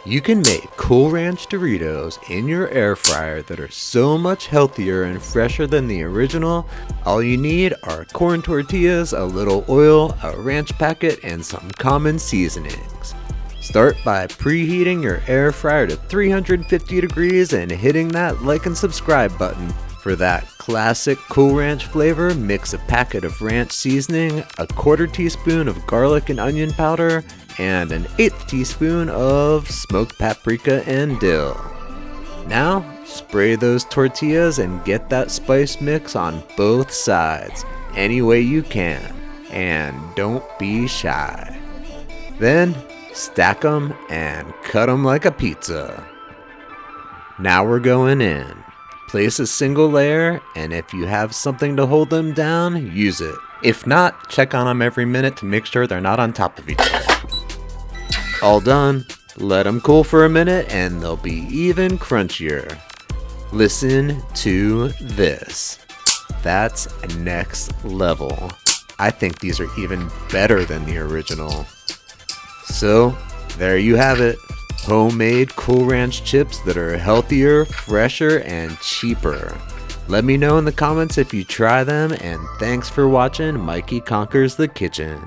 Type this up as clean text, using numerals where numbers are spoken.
You can make Cool Ranch Doritos in your air fryer that are so much healthier and fresher than the original. All you need are corn tortillas, a little oil, a ranch packet, and some common seasonings. Start by preheating your air fryer to 350 degrees and hitting that like and subscribe button. For that classic Cool Ranch flavor, mix a packet of ranch seasoning, a 1/4 teaspoon of garlic and onion powder, and an 1/8 teaspoon of smoked paprika and dill. Now, spray those tortillas and get that spice mix on both sides, any way you can, and don't be shy. Then, stack them and cut them like a pizza. Now we're going in. Place a single layer, and if you have something to hold them down, use it. If not, check on them every minute to make sure they're not on top of each other. All done. Let them cool for a minute and they'll be even crunchier. Listen to this. That's next level. I think these are even better than the original. So, there you have it. Homemade Cool Ranch chips that are healthier, fresher, and cheaper. Let me know in the comments if you try them, and thanks for watching Mikey Conquers the Kitchen.